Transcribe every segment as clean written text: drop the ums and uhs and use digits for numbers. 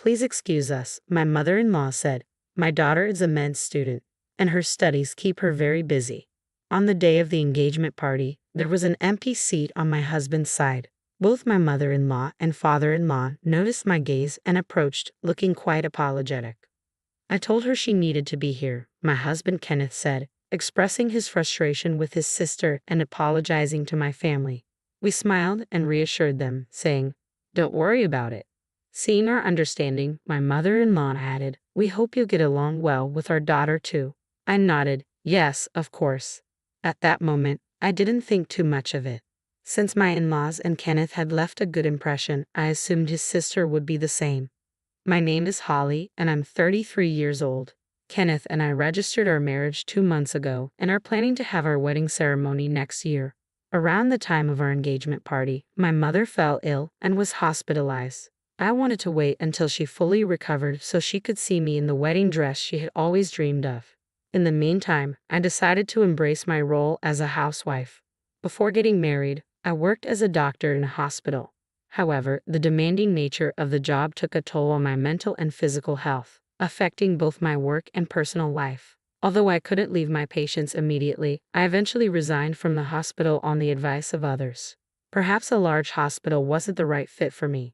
Please excuse us, my mother-in-law said. My daughter is a med student, and her studies keep her very busy. On the day of the engagement party, there was an empty seat on my husband's side. Both my mother-in-law and father-in-law noticed my gaze and approached, looking quite apologetic. I told her she needed to be here, my husband Kenneth said, expressing his frustration with his sister and apologizing to my family. We smiled and reassured them, saying, "Don't worry about it." Seeing our understanding, my mother-in-law added, "We hope you'll get along well with our daughter too." I nodded, "Yes, of course." At that moment, I didn't think too much of it. Since my in-laws and Kenneth had left a good impression, I assumed his sister would be the same. My name is Holly, and I'm 33 years old. Kenneth and I registered our marriage 2 months ago and are planning to have our wedding ceremony next year. Around the time of our engagement party, my mother fell ill and was hospitalized. I wanted to wait until she fully recovered so she could see me in the wedding dress she had always dreamed of. In the meantime, I decided to embrace my role as a housewife. Before getting married, I worked as a doctor in a hospital. However, the demanding nature of the job took a toll on my mental and physical health, affecting both my work and personal life. Although I couldn't leave my patients immediately, I eventually resigned from the hospital on the advice of others. Perhaps a large hospital wasn't the right fit for me.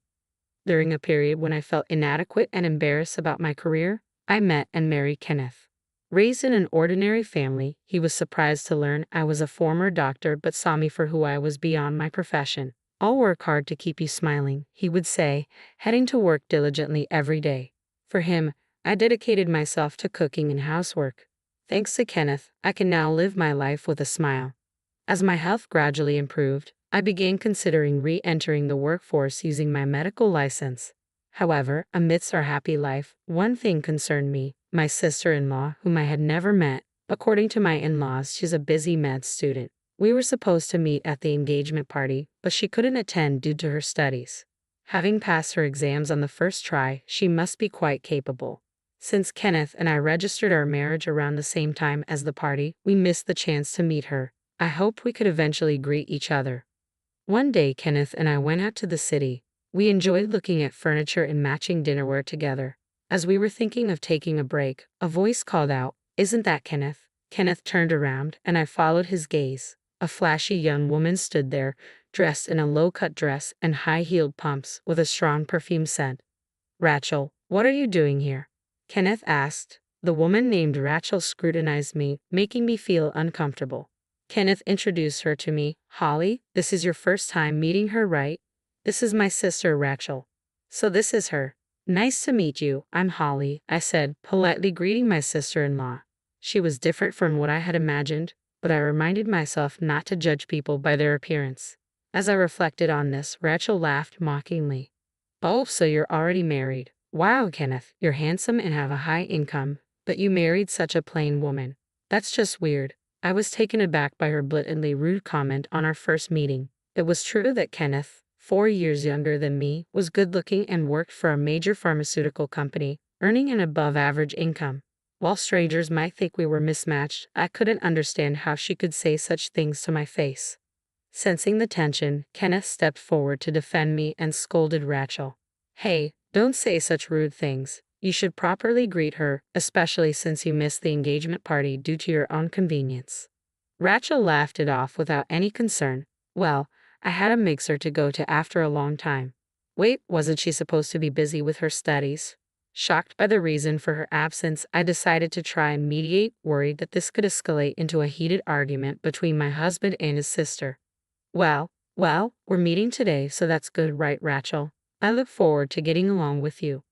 During a period when I felt inadequate and embarrassed about my career, I met and married Kenneth. Raised in an ordinary family, he was surprised to learn I was a former doctor but saw me for who I was beyond my profession. "I'll work hard to keep you smiling," he would say, heading to work diligently every day. For him, I dedicated myself to cooking and housework. Thanks to Kenneth, I can now live my life with a smile. As my health gradually improved, I began considering re-entering the workforce using my medical license. However, amidst our happy life, one thing concerned me: my sister-in-law, whom I had never met. According to my in-laws, she's a busy med student. We were supposed to meet at the engagement party, but she couldn't attend due to her studies. Having passed her exams on the first try, she must be quite capable. Since Kenneth and I registered our marriage around the same time as the party, we missed the chance to meet her. I hoped we could eventually greet each other. One day, Kenneth and I went out to the city. We enjoyed looking at furniture and matching dinnerware together. As we were thinking of taking a break, a voice called out, "Isn't that Kenneth?" Kenneth turned around, and I followed his gaze. A flashy young woman stood there, dressed in a low-cut dress and high-heeled pumps with a strong perfume scent. "Rachel, what are you doing here?" Kenneth asked. The woman named Rachel scrutinized me, making me feel uncomfortable. Kenneth introduced her to me. "Holly, this is your first time meeting her, right? This is my sister, Rachel. So this is her." "Nice to meet you, I'm Holly," I said, politely greeting my sister-in-law. She was different from what I had imagined, but I reminded myself not to judge people by their appearance. As I reflected on this, Rachel laughed mockingly. "Oh, so you're already married. Wow, Kenneth, you're handsome and have a high income, but you married such a plain woman. That's just weird." I was taken aback by her blatantly rude comment on our first meeting. It was true that Kenneth, 4 years younger than me, was good-looking and worked for a major pharmaceutical company, earning an above-average income. While strangers might think we were mismatched, I couldn't understand how she could say such things to my face. Sensing the tension, Kenneth stepped forward to defend me and scolded Rachel. "Hey, don't say such rude things. You should properly greet her, especially since you missed the engagement party due to your own convenience." Rachel laughed it off without any concern. "Well, I had a mixer to go to after a long time." Wait, wasn't she supposed to be busy with her studies? Shocked by the reason for her absence, I decided to try and mediate, worried that this could escalate into a heated argument between my husband and his sister. Well, we're meeting today, so that's good, right, Rachel? I look forward to getting along with you."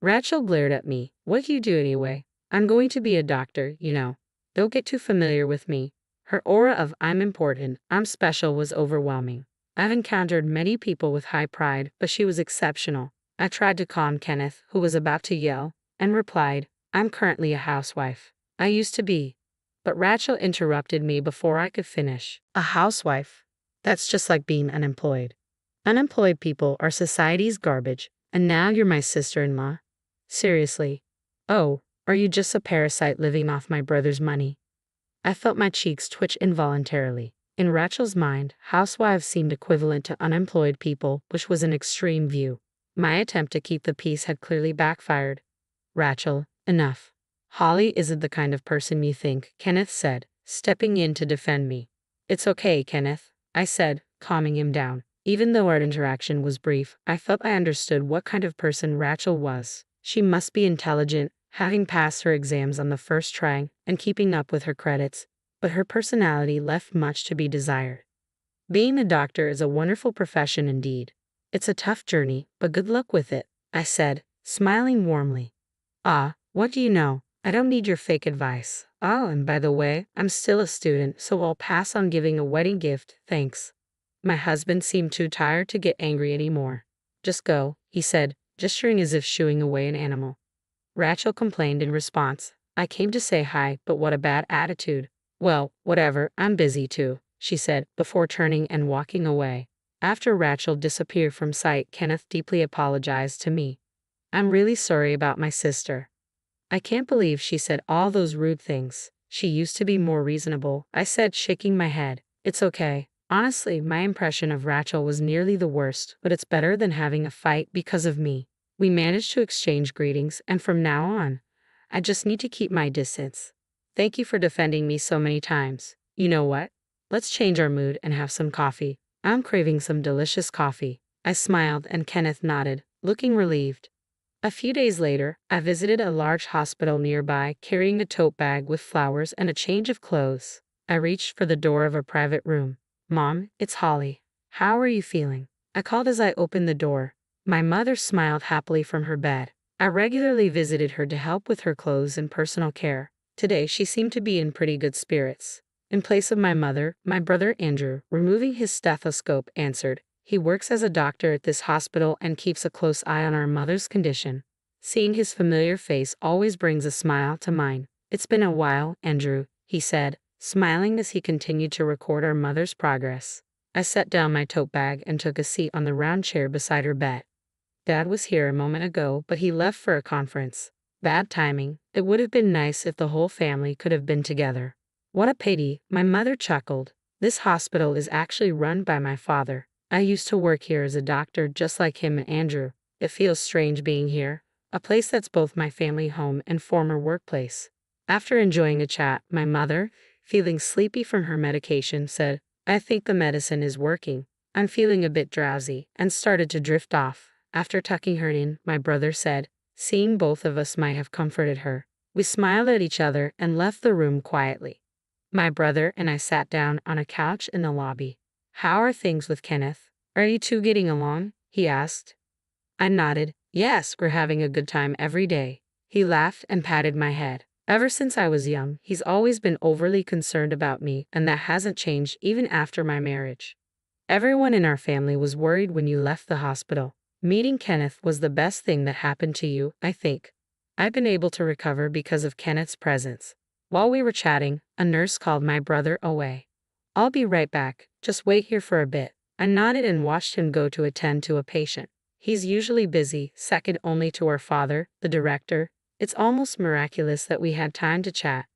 Rachel glared at me. "What do you do anyway?" "I'm going to be a doctor, you know. Don't get too familiar with me." Her aura of "I'm important, I'm special" was overwhelming. I've encountered many people with high pride, but she was exceptional. I tried to calm Kenneth, who was about to yell, and replied, "I'm currently a housewife. I used to be." But Rachel interrupted me before I could finish. "A housewife? That's just like being unemployed. Unemployed people are society's garbage, and now you're my sister-in-law? Seriously? Oh, are you just a parasite living off my brother's money?" I felt my cheeks twitch involuntarily. In Rachel's mind, housewives seemed equivalent to unemployed people, which was an extreme view. My attempt to keep the peace had clearly backfired. Rachel, enough. Holly isn't the kind of person you think, Kenneth said, stepping in to defend me. It's okay, Kenneth, I said, calming him down. Even though our interaction was brief, I felt I understood what kind of person Rachel was. She must be intelligent, having passed her exams on the first try and keeping up with her credits, but her personality left much to be desired. Being a doctor is a wonderful profession indeed. It's a tough journey, but good luck with it, I said, smiling warmly. Ah, what do you know? I don't need your fake advice. Oh, and by the way, I'm still a student, so I'll pass on giving a wedding gift, thanks. My husband seemed too tired to get angry anymore. Just go, he said, gesturing as if shooing away an animal. Rachel complained in response. I came to say hi, but what a bad attitude. Well, whatever, I'm busy too, she said, before turning and walking away. After Rachel disappeared from sight, Kenneth deeply apologized to me. I'm really sorry about my sister. I can't believe she said all those rude things. She used to be more reasonable, I said, shaking my head. It's okay. Honestly, my impression of Rachel was nearly the worst, but it's better than having a fight because of me. We managed to exchange greetings, and from now on, I just need to keep my distance. Thank you for defending me so many times. You know what? Let's change our mood and have some coffee. I'm craving some delicious coffee. I smiled and Kenneth nodded, looking relieved. A few days later, I visited a large hospital nearby, carrying a tote bag with flowers and a change of clothes. I reached for the door of a private room. Mom, it's Holly. How are you feeling? I called as I opened the door. My mother smiled happily from her bed. I regularly visited her to help with her clothes and personal care. Today, she seemed to be in pretty good spirits. In place of my mother, my brother Andrew, removing his stethoscope, answered. He works as a doctor at this hospital and keeps a close eye on our mother's condition. Seeing his familiar face always brings a smile to mine. It's been a while, Andrew, he said, smiling as he continued to record our mother's progress. I set down my tote bag and took a seat on the round chair beside her bed. Dad was here a moment ago, but he left for a conference. Bad timing. It would have been nice if the whole family could have been together. What a pity, my mother chuckled. This hospital is actually run by my father. I used to work here as a doctor just like him and Andrew. It feels strange being here, a place that's both my family home and former workplace. After enjoying a chat, my mother, feeling sleepy from her medication, said, I think the medicine is working. I'm feeling a bit drowsy, and started to drift off. After tucking her in, my brother said, seeing both of us might have comforted her. We smiled at each other and left the room quietly. My brother and I sat down on a couch in the lobby. How are things with Kenneth? Are you two getting along? He asked. I nodded. Yes, we're having a good time every day. He laughed and patted my head. Ever since I was young, he's always been overly concerned about me, and that hasn't changed even after my marriage. Everyone in our family was worried when you left the hospital. Meeting Kenneth was the best thing that happened to you, I think. I've been able to recover because of Kenneth's presence. While we were chatting, a nurse called my brother away. I'll be right back, just wait here for a bit. I nodded and watched him go to attend to a patient. He's usually busy, second only to our father, the director. It's almost miraculous that we had time to chat.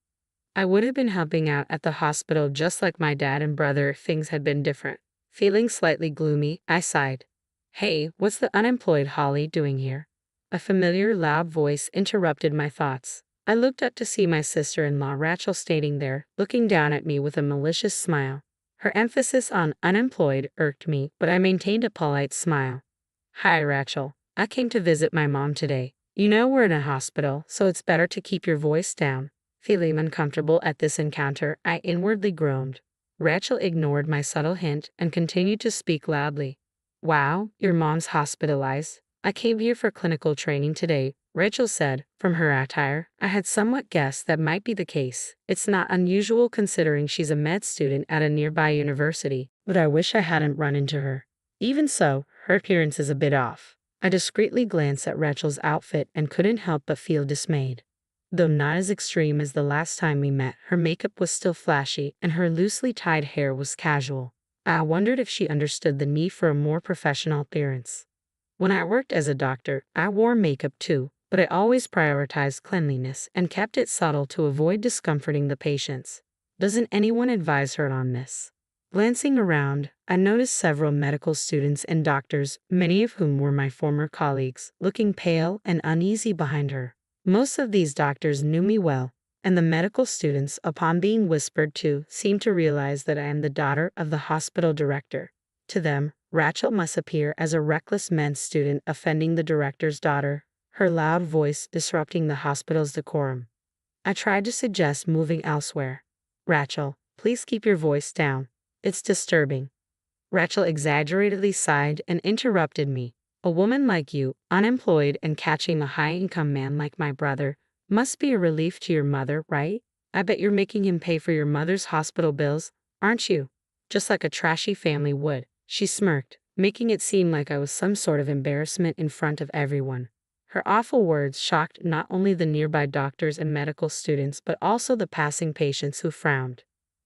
I would have been helping out at the hospital just like my dad and brother if things had been different. Feeling slightly gloomy, I sighed. Hey, what's the unemployed Holly doing here? A familiar loud voice interrupted my thoughts. I looked up to see my sister-in-law Rachel standing there, looking down at me with a malicious smile. Her emphasis on unemployed irked me, but I maintained a polite smile. Hi, Rachel. I came to visit my mom today. You know we're in a hospital, so it's better to keep your voice down. Feeling uncomfortable at this encounter, I inwardly groaned. Rachel ignored my subtle hint and continued to speak loudly. Wow, your mom's hospitalized. I came here for clinical training today, Rachel said. From her attire, I had somewhat guessed that might be the case. It's not unusual considering she's a med student at a nearby university, but I wish I hadn't run into her. Even so, her appearance is a bit off. I discreetly glanced at Rachel's outfit and couldn't help but feel dismayed. Though not as extreme as the last time we met, her makeup was still flashy and her loosely tied hair was casual. I wondered if she understood the need for a more professional appearance. When I worked as a doctor, I wore makeup too, but I always prioritized cleanliness and kept it subtle to avoid discomforting the patients. Doesn't anyone advise her on this? Glancing around, I noticed several medical students and doctors, many of whom were my former colleagues, looking pale and uneasy behind her. Most of these doctors knew me well, and the medical students, upon being whispered to, seemed to realize that I am the daughter of the hospital director. To them, Rachel must appear as a reckless med student offending the director's daughter, her loud voice disrupting the hospital's decorum. I tried to suggest moving elsewhere. Rachel, please keep your voice down. It's disturbing. Rachel exaggeratedly sighed and interrupted me. A woman like you, unemployed and catching a high-income man like my brother, must be a relief to your mother, right? I bet you're making him pay for your mother's hospital bills, aren't you? Just like a trashy family would. She smirked, making it seem like I was some sort of embarrassment in front of everyone. Her awful words shocked not only the nearby doctors and medical students but also the passing patients who frowned.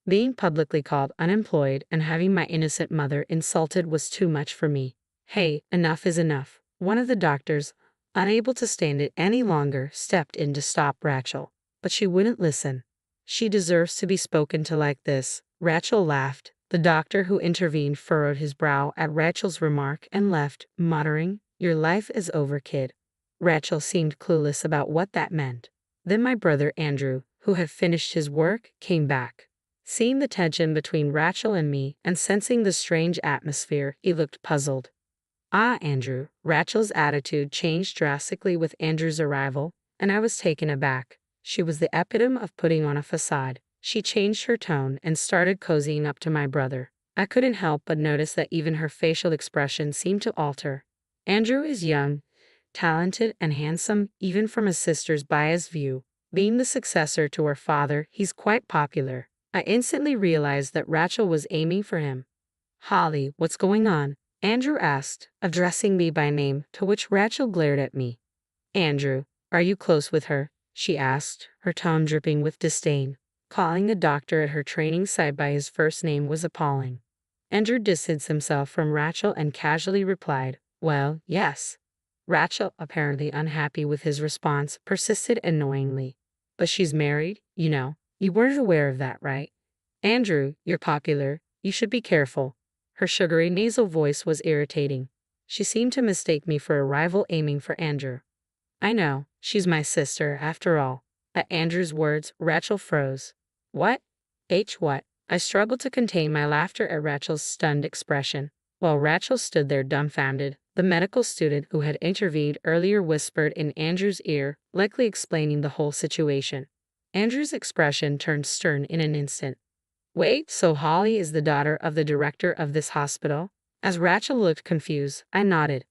Being publicly called unemployed and having my innocent mother insulted was too much for me. Hey, enough is enough. One of the doctors, unable to stand it any longer, stepped in to stop Rachel, but she wouldn't listen. She deserves to be spoken to like this. Rachel laughed. The doctor who intervened furrowed his brow at Rachel's remark and left, muttering, "Your life is over, kid." Rachel seemed clueless about what that meant. Then my brother Andrew, who had finished his work, came back. Seeing the tension between Rachel and me and sensing the strange atmosphere, he looked puzzled. "Ah, Andrew." Rachel's attitude changed drastically with Andrew's arrival, and I was taken aback. She was the epitome of putting on a facade. She changed her tone and started cozying up to my brother. I couldn't help but notice that even her facial expression seemed to alter. Andrew is young, talented, and handsome, even from his sister's biased view. Being the successor to her father, he's quite popular. I instantly realized that Rachel was aiming for him. "Holly, what's going on?" Andrew asked, addressing me by name, to which Rachel glared at me. "Andrew, are you close with her?" she asked, her tone dripping with disdain. Calling the doctor at her training site by his first name was appalling. Andrew distanced himself from Rachel and casually replied, "Well, yes." Rachel, apparently unhappy with his response, persisted annoyingly. "But she's married, you know. You weren't aware of that, right? Andrew, you're popular. You should be careful." Her sugary nasal voice was irritating. She seemed to mistake me for a rival aiming for Andrew. "I know. She's my sister, after all." At Andrew's words, Rachel froze. "What? What?" I struggled to contain my laughter at Rachel's stunned expression. While Rachel stood there dumbfounded, the medical student who had intervened earlier whispered in Andrew's ear, likely explaining the whole situation. Andrew's expression turned stern in an instant. "Wait, so Holly is the daughter of the director of this hospital?" As Rachel looked confused, I nodded.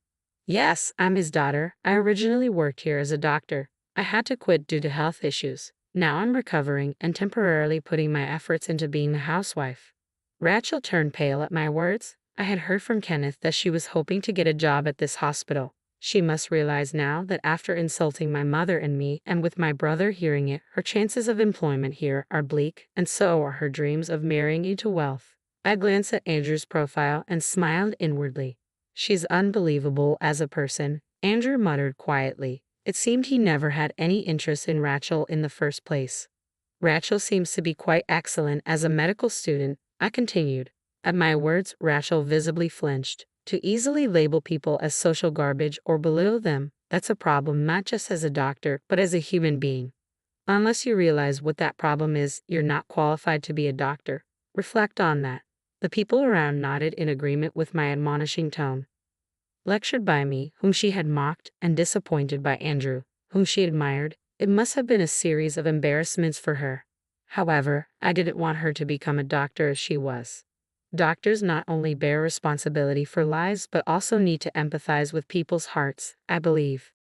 "Yes, I'm his daughter. I originally worked here as a doctor. I had to quit due to health issues. Now I'm recovering and temporarily putting my efforts into being a housewife." Rachel turned pale at my words. I had heard from Kenneth that she was hoping to get a job at this hospital. She must realize now that after insulting my mother and me, and with my brother hearing it, her chances of employment here are bleak, and so are her dreams of marrying into wealth. I glanced at Andrew's profile and smiled inwardly. "She's unbelievable as a person," Andrew muttered quietly. It seemed he never had any interest in Rachel in the first place. "Rachel seems to be quite excellent as a medical student," I continued. At my words, Rachel visibly flinched. To easily label people as social garbage or belittle them, that's a problem not just as a doctor, but as a human being. Unless you realize what that problem is, you're not qualified to be a doctor. Reflect on that. The people around nodded in agreement with my admonishing tone. Lectured by me, whom she had mocked, and disappointed by Andrew, whom she admired, it must have been a series of embarrassments for her. However, I didn't want her to become a doctor as she was. Doctors not only bear responsibility for lives but also need to empathize with people's hearts, I believe.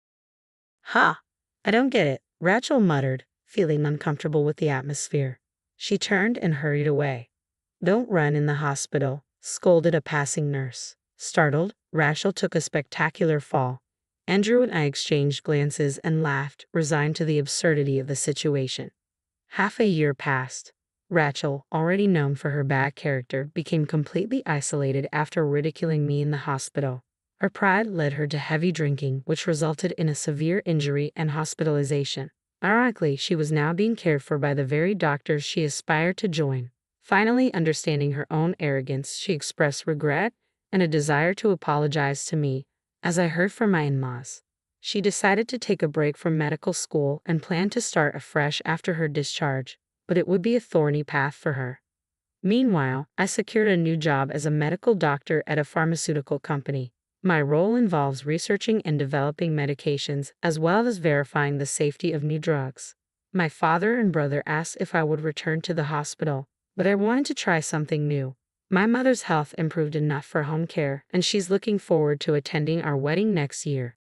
"Ha! I don't get it," Rachel muttered, feeling uncomfortable with the atmosphere. She turned and hurried away. "Don't run in the hospital," scolded a passing nurse. Startled, Rachel took a spectacular fall. Andrew and I exchanged glances and laughed, resigned to the absurdity of the situation. Half a year passed. Rachel, already known for her bad character, became completely isolated after ridiculing me in the hospital. Her pride led her to heavy drinking, which resulted in a severe injury and hospitalization. Ironically, she was now being cared for by the very doctors she aspired to join. Finally, understanding her own arrogance, she expressed regret and a desire to apologize to me, as I heard from my in-laws. She decided to take a break from medical school and planned to start afresh after her discharge, but it would be a thorny path for her. Meanwhile, I secured a new job as a medical doctor at a pharmaceutical company. My role involves researching and developing medications as well as verifying the safety of new drugs. My father and brother asked if I would return to the hospital, but I wanted to try something new. My mother's health improved enough for home care, and she's looking forward to attending our wedding next year.